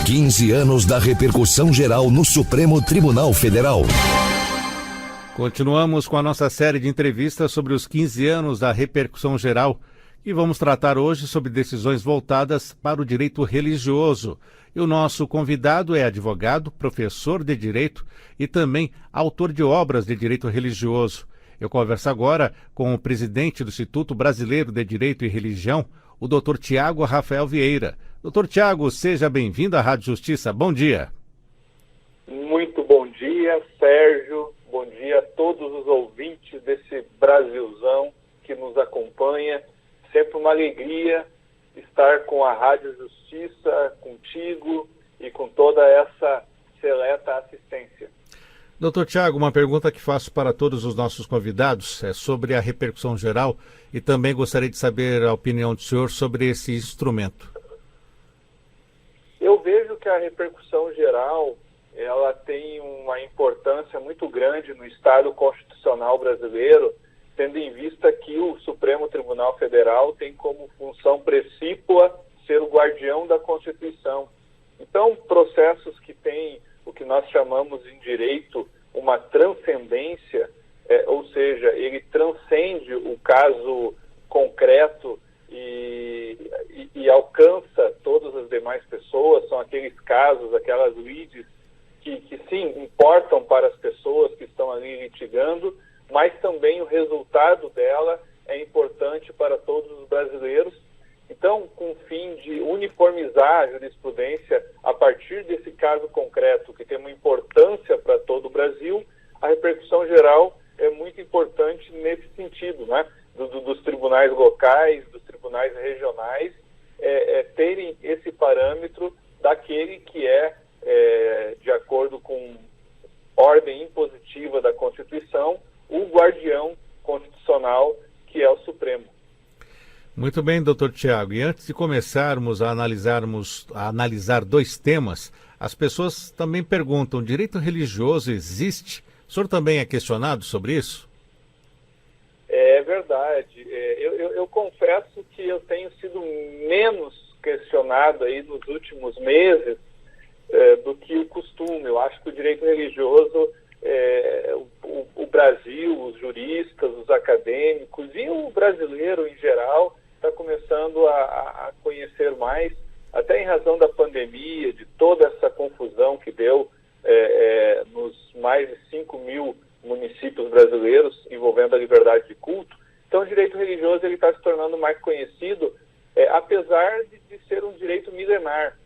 15 anos da repercussão geral no Supremo Tribunal Federal. Continuamos com a nossa série de entrevistas sobre os 15 anos da repercussão geral e vamos tratar hoje sobre decisões voltadas para o direito religioso. E o nosso convidado é advogado, professor de direito e também autor de obras de direito religioso. Eu converso agora com o presidente do Instituto Brasileiro de Direito e Religião, o Dr. Tiago Rafael Vieira. Dr. Tiago, seja bem-vindo à Rádio Justiça. Bom dia. Muito bom dia, Sérgio. Bom dia a todos os ouvintes desse Brasilzão que nos acompanha. Sempre uma alegria estar com a Rádio Justiça, contigo e com toda essa seleta assistência. Doutor Tiago, uma pergunta que faço para todos os nossos convidados é sobre a repercussão geral e também gostaria de saber a opinião do senhor sobre esse instrumento. Eu vejo que a repercussão geral ela tem uma importância muito grande no Estado constitucional brasileiro, tendo em vista que o Supremo Tribunal Federal tem como função precípua ser o guardião da Constituição. Então, processos que têm o que nós chamamos em direito uma transcendência, ou seja, ele transcende o caso concreto e alcança todas as demais pessoas, são aqueles casos, aquelas lides que sim, importam para as pessoas que estão ali litigando, mas também o resultado dela é importante para todos os brasileiros. Então, com o fim de uniformizar a jurisprudência a partir desse caso concreto, que tem uma importância para todo o Brasil, a repercussão geral é muito importante nesse sentido, né? Dos tribunais locais, dos tribunais regionais, terem esse parâmetro daquele que de acordo com ordem impositiva da Constituição, o guardião constitucional, que é o Supremo. Muito bem, doutor Tiago. E antes de começarmos a analisar dois temas, as pessoas também perguntam, direito religioso existe? O senhor também é questionado sobre isso? É verdade. Eu confesso que eu tenho sido menos questionado aí nos últimos meses do que o costume. Eu acho que o direito religioso, o Brasil, os juristas, os acadêmicos e o brasileiro em geral está começando a conhecer mais, até em razão da pandemia, de toda essa confusão que deu nos mais de 5 mil municípios brasileiros envolvendo a liberdade de culto. Então o direito religioso está se tornando mais conhecido, apesar de ser um direito milenar.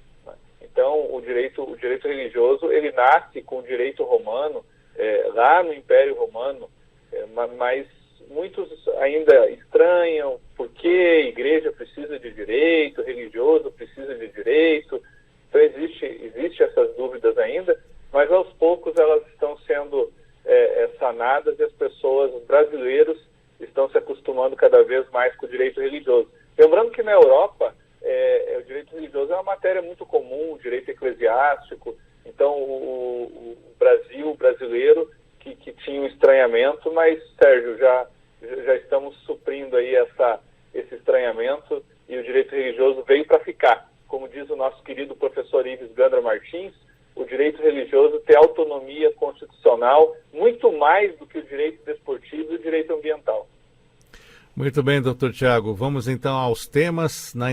Então, o direito religioso, ele nasce com o direito romano, lá no Império Romano, mas muitos ainda estranham por que a igreja precisa de direito, religioso precisa de direito. Então, existe essas dúvidas ainda, mas aos poucos elas estão sendo sanadas e as pessoas, os brasileiros, estão se acostumando cada vez mais com o direito religioso. Lembrando que na Europa, o direito religioso é uma matéria muito comum, o direito eclesiástico. Então, o brasileiro que tinha um estranhamento, mas, Sérgio, já estamos suprindo aí esse estranhamento e o direito religioso veio para ficar. Como diz o nosso querido professor Ives Gandra Martins, o direito religioso tem autonomia constitucional muito mais do que o direito desportivo e o direito ambiental. Muito bem, doutor Tiago. Vamos então aos temas. Na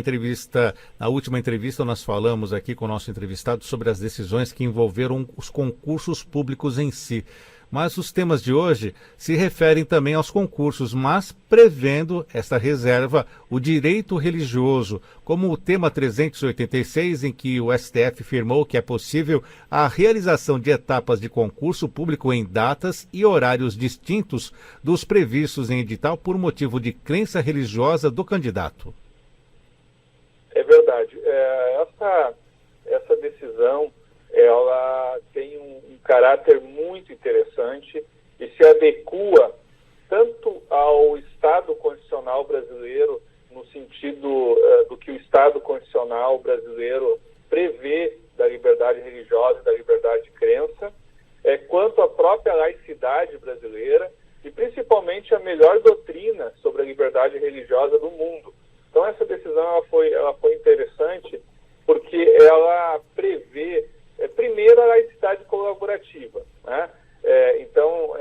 última entrevista, nós falamos aqui com o nosso entrevistado sobre as decisões que envolveram os concursos públicos em si. Mas os temas de hoje se referem também aos concursos, mas prevendo essa reserva, o direito religioso, como o tema 386, em que o STF afirmou que é possível a realização de etapas de concurso público em datas e horários distintos dos previstos em edital por motivo de crença religiosa do candidato. É verdade. Essa decisão, ela tem um caráter muito interessante e se adequa tanto ao Estado Constitucional brasileiro, no sentido do que o Estado Constitucional brasileiro prevê da liberdade religiosa e da liberdade de crença, quanto à própria laicidade brasileira e principalmente a melhor doutrina sobre a liberdade religiosa do mundo. Então essa decisão ela foi interessante porque porque ela prevê, primeiro, a laicidade colaborativa, né? Então,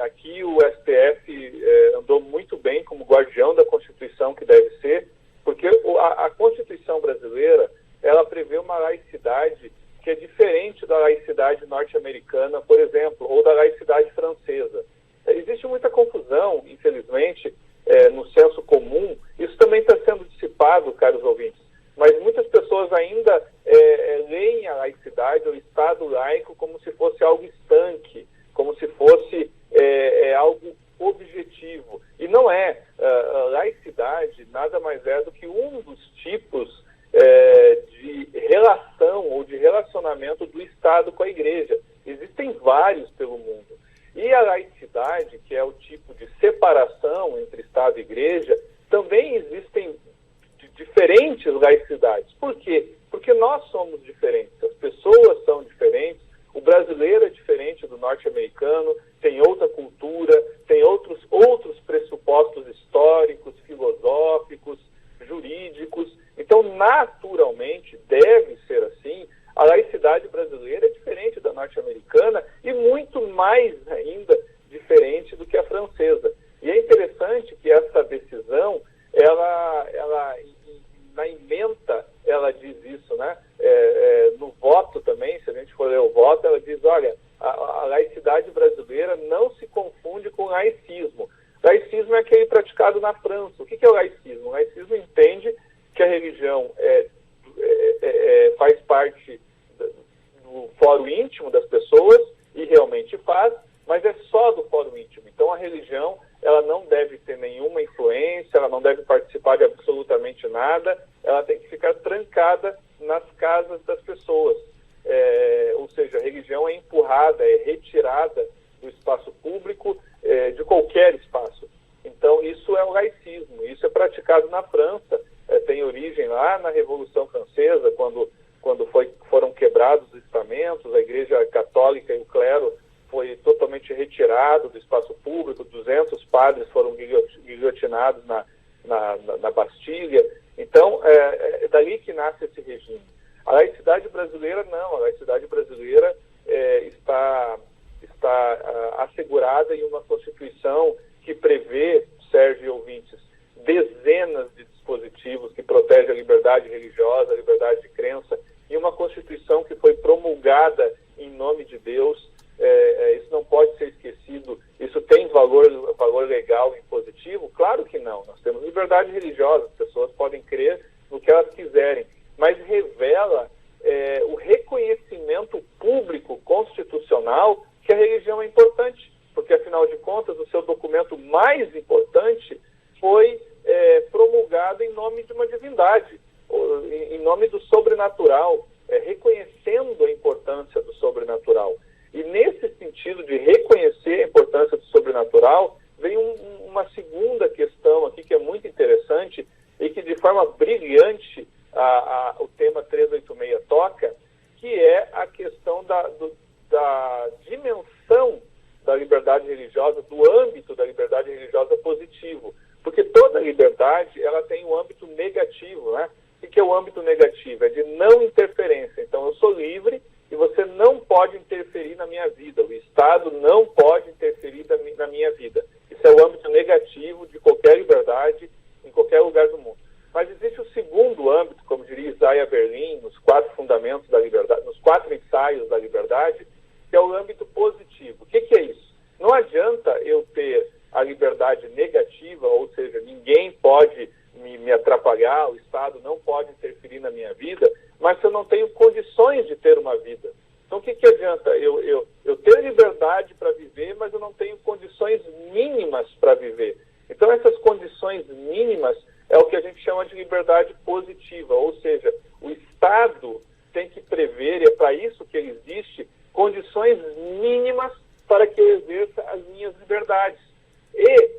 aqui o STF andou muito bem como guardião da Constituição, que deve ser, porque a Constituição brasileira, ela prevê uma laicidade que é diferente da laicidade norte-americana, por exemplo, ou da laicidade francesa. Existe muita confusão, infelizmente, no senso comum. Isso também está sendo dissipado, caros ouvintes, mas muitas pessoas ainda leem a laicidade, o Estado laico, como se fosse algo estanque, como se fosse algo objetivo. E não é. A laicidade nada mais é do que um dos tipos de relação ou de relacionamento do Estado com a Igreja. Existem vários pelo mundo. E a laicidade, que é o tipo de separação entre Estado e Igreja, também existem diferentes laicidades. Por quê? Porque nós somos diferentes, as pessoas são diferentes, o brasileiro é diferente do norte-americano, tem outra cultura, tem outros pressupostos históricos, filosóficos, jurídicos. Então, naturalmente, deve ser assim. A laicidade brasileira é diferente da norte-americana e muito mais ainda diferente do que a francesa. E é interessante que essa decisão, ela na ementa, ela diz isso, né? No voto também, se a gente for ler o voto, ela diz, olha, a laicidade brasileira não se confunde com laicismo. Laicismo é aquele praticado na França. O que é o laicismo? O laicismo entende que a religião faz parte do fórum íntimo das pessoas, e realmente faz, mas é só do fórum íntimo. Então a religião, ela não deve ter nenhuma influência, ela não deve participar de absolutamente nada, ela tem que ficar trancada nas casas das pessoas. Ou seja, a religião é empurrada, é retirada do espaço público, de qualquer espaço. Então isso é o laicismo, isso é praticado na França, tem origem lá na Revolução Francesa, quando foram quebrados os estamentos, a Igreja Católica e o clero foi totalmente retirado do espaço público, 200 padres foram guilhotinados na Bastilha. Então, é daí que nasce esse regime. A laicidade brasileira não, a laicidade brasileira está assegurada em uma Constituição que prevê, Sérgio e ouvintes, dezenas de dispositivos que protegem a liberdade religiosa, a liberdade de crença, e uma Constituição que foi promulgada em nome de Deus. Isso não pode ser esquecido. Isso tem valor legal e positivo? Claro que não. Nós temos liberdade religiosa, as pessoas podem crer no que elas quiserem, mas revela o reconhecimento público constitucional que a religião é importante, porque, afinal de contas, o seu documento mais importante foi promulgado em nome de uma divindade, em nome do sobrenatural, reconhecendo a importância do sobrenatural. E nesse sentido de reconhecer a importância do sobrenatural, vem uma segunda questão aqui que é muito interessante e que de forma brilhante o tema 386 toca, que é a questão da dimensão da liberdade religiosa, do âmbito da liberdade religiosa positivo. Porque toda liberdade, ela tem um âmbito negativo, né? O que é o âmbito negativo? É de não interferência. Então, eu sou livre e você não pode interferir na minha vida. O Estado não pode interferir na minha vida. Isso é o âmbito negativo de qualquer liberdade em qualquer lugar do mundo. Mas existe o segundo âmbito, como diria Isaiah Berlin, nos 4 fundamentos da liberdade, nos 4 ensaios da liberdade, que é o âmbito positivo. O que é isso? Não adianta eu ter a liberdade negativa, ou seja, ninguém pode me atrapalhar, o Estado não pode interferir na minha vida, mas se eu não tenho condições de ter uma vida. Então, o que adianta eu ter liberdade para viver, mas eu não tenho condições mínimas para viver? Então, essas condições mínimas é o que a gente chama de liberdade positiva, ou seja, o Estado tem que prever, e é para isso que ele existe, condições mínimas para que eu exerça as minhas liberdades. E,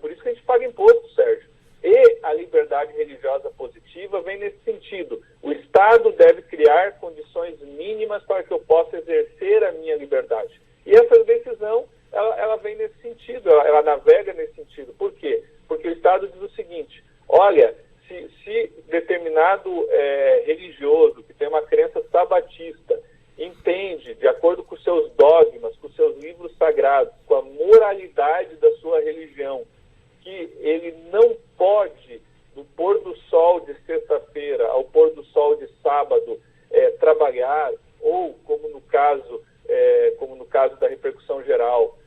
por isso que a gente paga imposto, Sérgio. E a liberdade religiosa positiva vem nesse sentido. O Estado deve criar condições mínimas para que eu possa exercer a minha liberdade. E essa decisão, ela vem nesse sentido, ela navega nesse sentido. Por quê? Porque o Estado diz o seguinte: olha, se determinado religioso que tem uma crença sabatista entende, de acordo com os seus dogmas, com os seus livros sagrados, com a moralidade da sua religião, que ele não pode, do pôr do sol de sexta-feira ao pôr do sol de sábado, trabalhar, ou, como no caso da repercussão geral,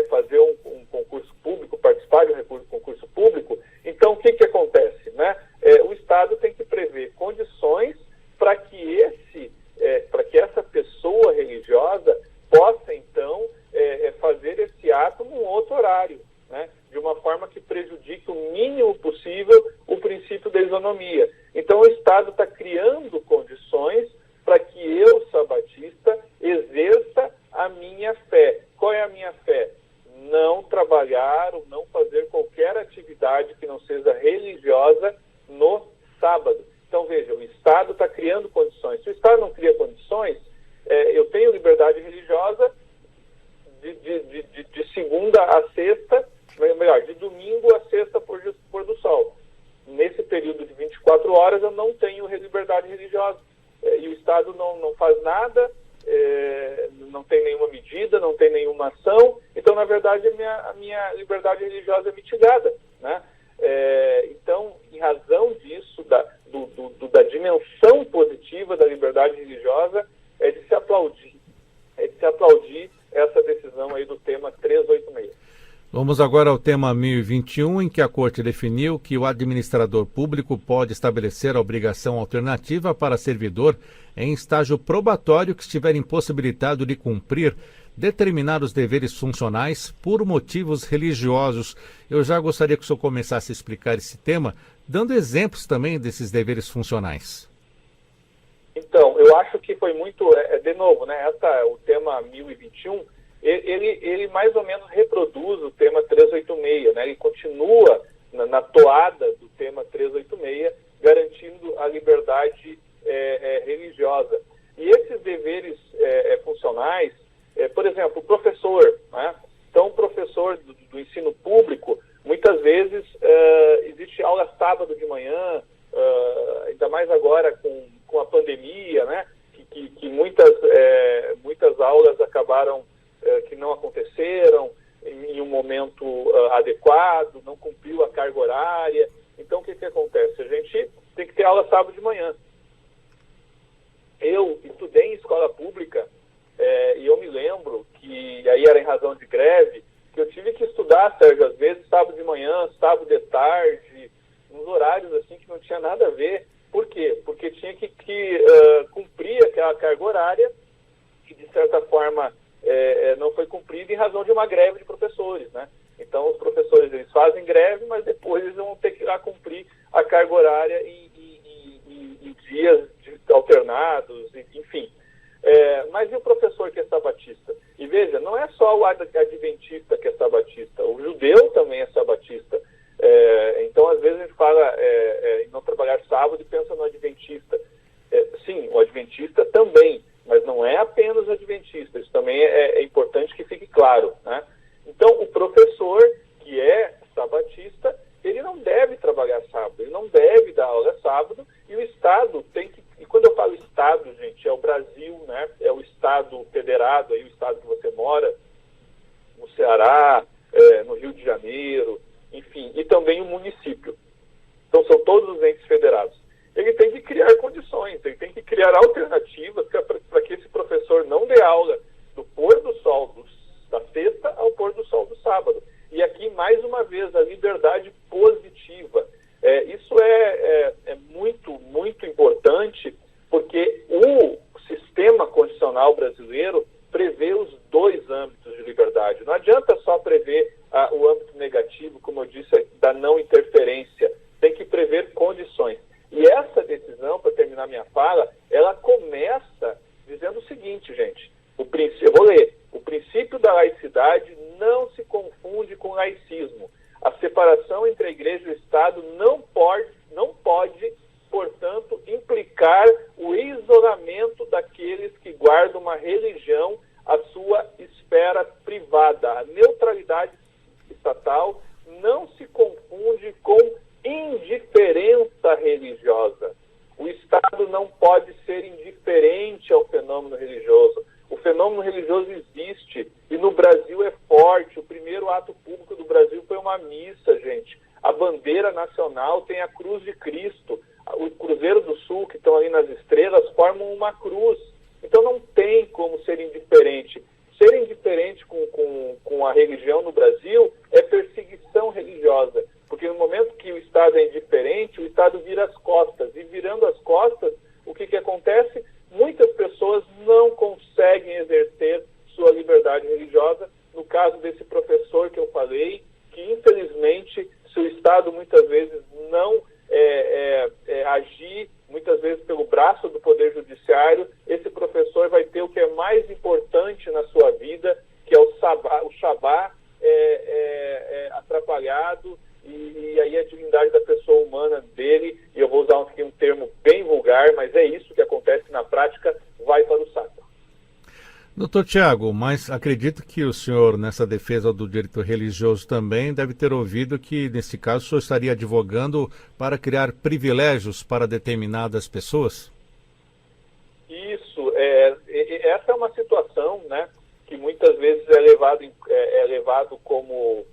fazer um concurso público, participar de um concurso público, então o que acontece, né? O Estado tem que prever condições para que essa pessoa religiosa possa, então, fazer esse ato num outro horário, né? De uma forma que prejudique o mínimo possível o princípio da isonomia. Então, o Estado está criando condições para que eu, sabatista, exerça a minha fé. Qual é a minha fé? Não trabalhar ou não fazer qualquer atividade que não seja religiosa no sábado. Então, veja, o Estado está criando condições. Se o Estado não cria condições, eu tenho liberdade religiosa de segunda a sexta, melhor, de domingo a sexta pôr do sol. Nesse período de 24 horas eu não tenho liberdade religiosa. E o Estado não faz nada, não tem nenhuma medida, não tem nenhuma ação. Então, na verdade, a minha liberdade religiosa é mitigada, né? Então, em razão disso, da dimensão positiva da liberdade religiosa, é de se aplaudir essa decisão aí do tema 386. Vamos agora ao tema 1021, em que a Corte definiu que o administrador público pode estabelecer a obrigação alternativa para servidor em estágio probatório que estiver impossibilitado de cumprir determinados deveres funcionais por motivos religiosos. Eu já gostaria que o senhor começasse a explicar esse tema, dando exemplos também desses deveres funcionais. Então, eu acho que foi muito, de novo, né, o tema 1021, ele mais ou menos reproduz o tema 386, né? Ele continua na toada do tema 386, garantindo a liberdade religiosa. E esses deveres funcionais, por exemplo, o professor, né? Então, o professor do ensino público, muitas vezes existe aula sábado de manhã, ainda mais agora com a pandemia, né? Que muitas aulas acabaram que não aconteceram em um momento adequado, não cumpriu a carga horária. Então, o que acontece? A gente tem que ter aula sábado de manhã. Eu estudei em escola pública e eu me lembro que, aí era em razão de greve, que eu tive que estudar, Sérgio, às vezes sábado de manhã, sábado de tarde, nos horários assim que não tinha nada a ver. Por quê? Porque tinha que cumprir aquela carga horária que, de certa forma, não foi cumprida em razão de uma greve de professores, né? Então, os professores, eles fazem greve, mas depois eles vão ter que ir lá cumprir a carga horária em dias alternados, enfim. Mas e o professor que é sabatista? E veja, não é só o adventista que é sabatista, o judeu também é sabatista. Então, às vezes a gente fala em não trabalhar sábado e pensa no adventista. Sim, o adventista também, mas não é apenas o adventista, isso também é importante que fique claro, né? Então, o professor que é sabatista, ele não deve trabalhar sábado, ele não deve dar aula sábado, e o Estado tem que, e quando eu falo Estado, gente, é o Brasil, né? É o Estado federado, aí o Estado que você mora, no Ceará, no Rio de Janeiro, enfim, e também o município. Então, são todos os entes federados. Ele tem que criar condições, ele tem que criar alternativas para que esse professor não dê aula do pôr do sol da sexta ao pôr do sol do sábado. E aqui, mais uma vez, a liberdade positiva. Isso é muito, muito importante, porque o sistema constitucional brasileiro prevê os dois âmbitos de liberdade. Não adianta só prever o âmbito negativo, como eu disse, da não interferência. Tem que prever condições. E essa decisão, para terminar minha fala, ela começa dizendo o seguinte, gente. Eu vou ler. O princípio da laicidade não se confunde com laicismo. A separação entre a Igreja e o Estado não pode, portanto, implicar o isolamento daqueles que guardam uma religião à sua esfera privada. A neutralidade estatal não se confunde com indiferença ser indiferente ao fenômeno religioso. O fenômeno religioso existe e no Brasil é forte. O primeiro ato público do Brasil foi uma missa, gente. A bandeira nacional tem a cruz de Cristo. O Cruzeiro do Sul, que estão ali nas estrelas, formam uma cruz. Então não tem como ser indiferente. Ser indiferente com a religião no Brasil é perseguição religiosa. Porque no momento que o Estado é indiferente, o Estado vira as costas. E virando as costas, o que acontece? Muitas pessoas não conseguem exercer sua liberdade religiosa. No caso desse professor que eu falei, que infelizmente, se o Estado muitas vezes não agir, muitas vezes pelo braço do Poder Judiciário, esse professor vai ter o que é mais importante na sua vida, que é o Shabá atrapalhado, e aí a divindade da pessoa humana dele, e eu vou usar aqui um termo bem vulgar, mas é isso que acontece na prática, vai para o saco. Doutor Tiago, mas acredito que o senhor, nessa defesa do direito religioso também, deve ter ouvido que, nesse caso, o senhor estaria advogando para criar privilégios para determinadas pessoas? Isso, essa é uma situação, né, que muitas vezes é levado como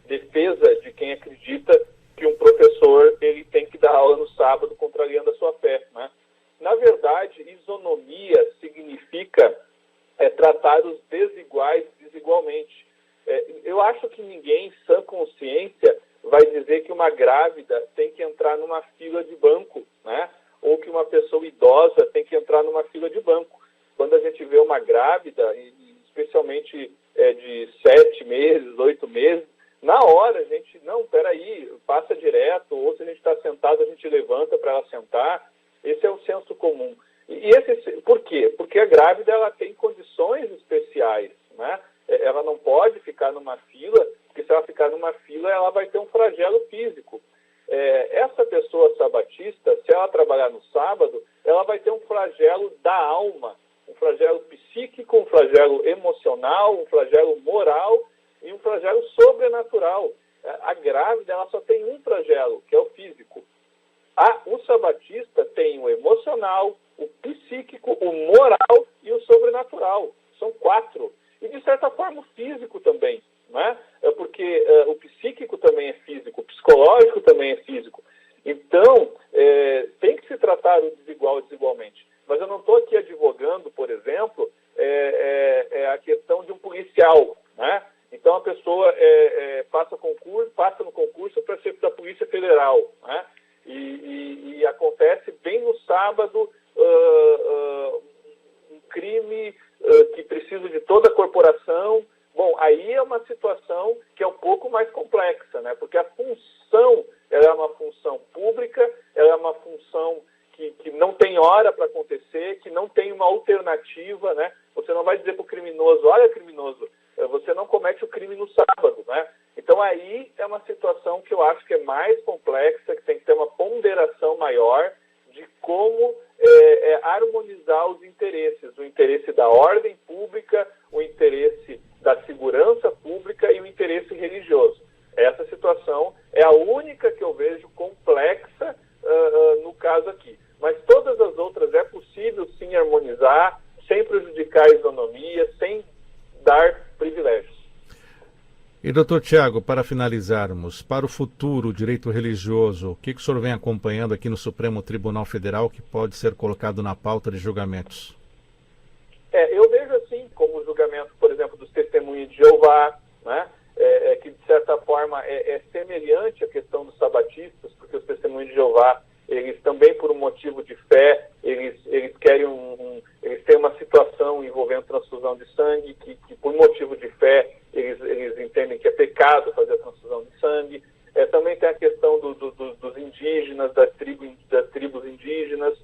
defesa de quem acredita que um professor ele tem que dar aula no sábado contrariando a sua fé, né? Na verdade, isonomia significa tratar os desiguais desigualmente. Eu acho que ninguém, em sã consciência, vai dizer que uma grávida tem que entrar numa fila de banco, né? Ou que uma pessoa idosa tem que entrar numa fila de banco. Quando a gente vê uma grávida, especialmente de 7 meses, 8 meses, na hora a gente, não, peraí, passa direto, ou se a gente está sentado, a gente levanta para ela sentar. Esse é o senso comum. Por quê? Porque a grávida ela tem condições especiais, né? Ela não pode ficar numa fila, porque se ela ficar numa fila, ela vai ter um flagelo físico. Essa pessoa sabatista, se ela trabalhar no sábado, ela vai ter um flagelo da alma, um flagelo psíquico, um flagelo emocional, um flagelo moral e um flagelo sobrenatural. A grávida ela só tem um flagelo, que é o físico. O sabatista tem o emocional, o psíquico, o moral e o sobrenatural. São 4. E, de certa forma, o físico também, né? Porque o psíquico também é físico, o psicológico também é físico. Então, tem que se tratar o desigual desigualmente. Mas eu não estou aqui advogando, por exemplo, a questão de um policial, né? Então, a pessoa passa no concurso para ser da Polícia Federal, né? E acontece bem no sábado um crime que precisa de toda a corporação. Bom, aí é uma situação que é um pouco mais complexa, né? Porque a função ela é uma função pública, ela é uma função que não tem hora para acontecer, que não tem uma alternativa, né? Você não vai dizer para o criminoso, olha, criminoso, você não comete o crime no sábado, né? Então aí é uma situação que eu acho que é mais complexa, que tem que ter uma ponderação maior de como harmonizar os interesses, o interesse da ordem pública, o interesse da segurança pública e o interesse religioso. Essa situação é a única que eu vejo complexa no caso aqui. Mas todas as outras é possível sim harmonizar, sem prejudicar a isonomia, sem dar privilégios. E, doutor Tiago, para finalizarmos, para o futuro, o direito religioso, o que o senhor vem acompanhando aqui no Supremo Tribunal Federal que pode ser colocado na pauta de julgamentos? Eu vejo assim, como o julgamento, por exemplo, dos testemunhos de Jeová, né? Que de certa forma é semelhante à questão dos sabatistas, porque os testemunhos de Jeová, eles também por um motivo de fé, eles querem eles têm uma situação envolvendo transfusão de sangue, que por motivo de fé, eles entendem que é pecado fazer a transfusão de sangue. Também tem a questão dos indígenas, das tribos indígenas,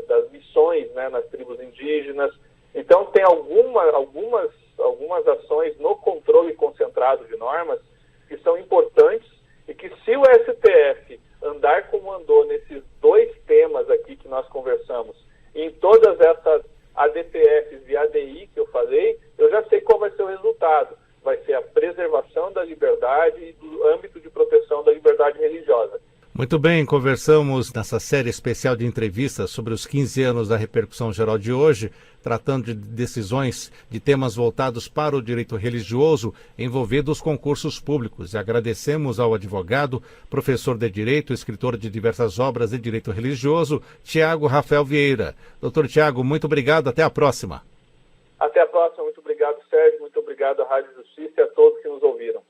das missões, né, nas tribos indígenas. Então tem algumas ações no controle concentrado de normas que são importantes e que, se o STF andar como andou nesses 2 temas aqui que nós conversamos, em todas essas ADPFs e ADI que eu falei, eu já sei qual vai ser o resultado. Vai ser a preservação da liberdade e do âmbito de proteção da liberdade religiosa. Muito bem, conversamos nessa série especial de entrevistas sobre os 15 anos da repercussão geral de hoje, tratando de decisões de temas voltados para o direito religioso envolvendo os concursos públicos. E agradecemos ao advogado, professor de Direito, escritor de diversas obras de direito religioso, Tiago Rafael Vieira. Doutor Tiago, muito obrigado, até a próxima. Até a próxima, muito obrigado, Sérgio, muito obrigado à Rádio Justiça e a todos que nos ouviram.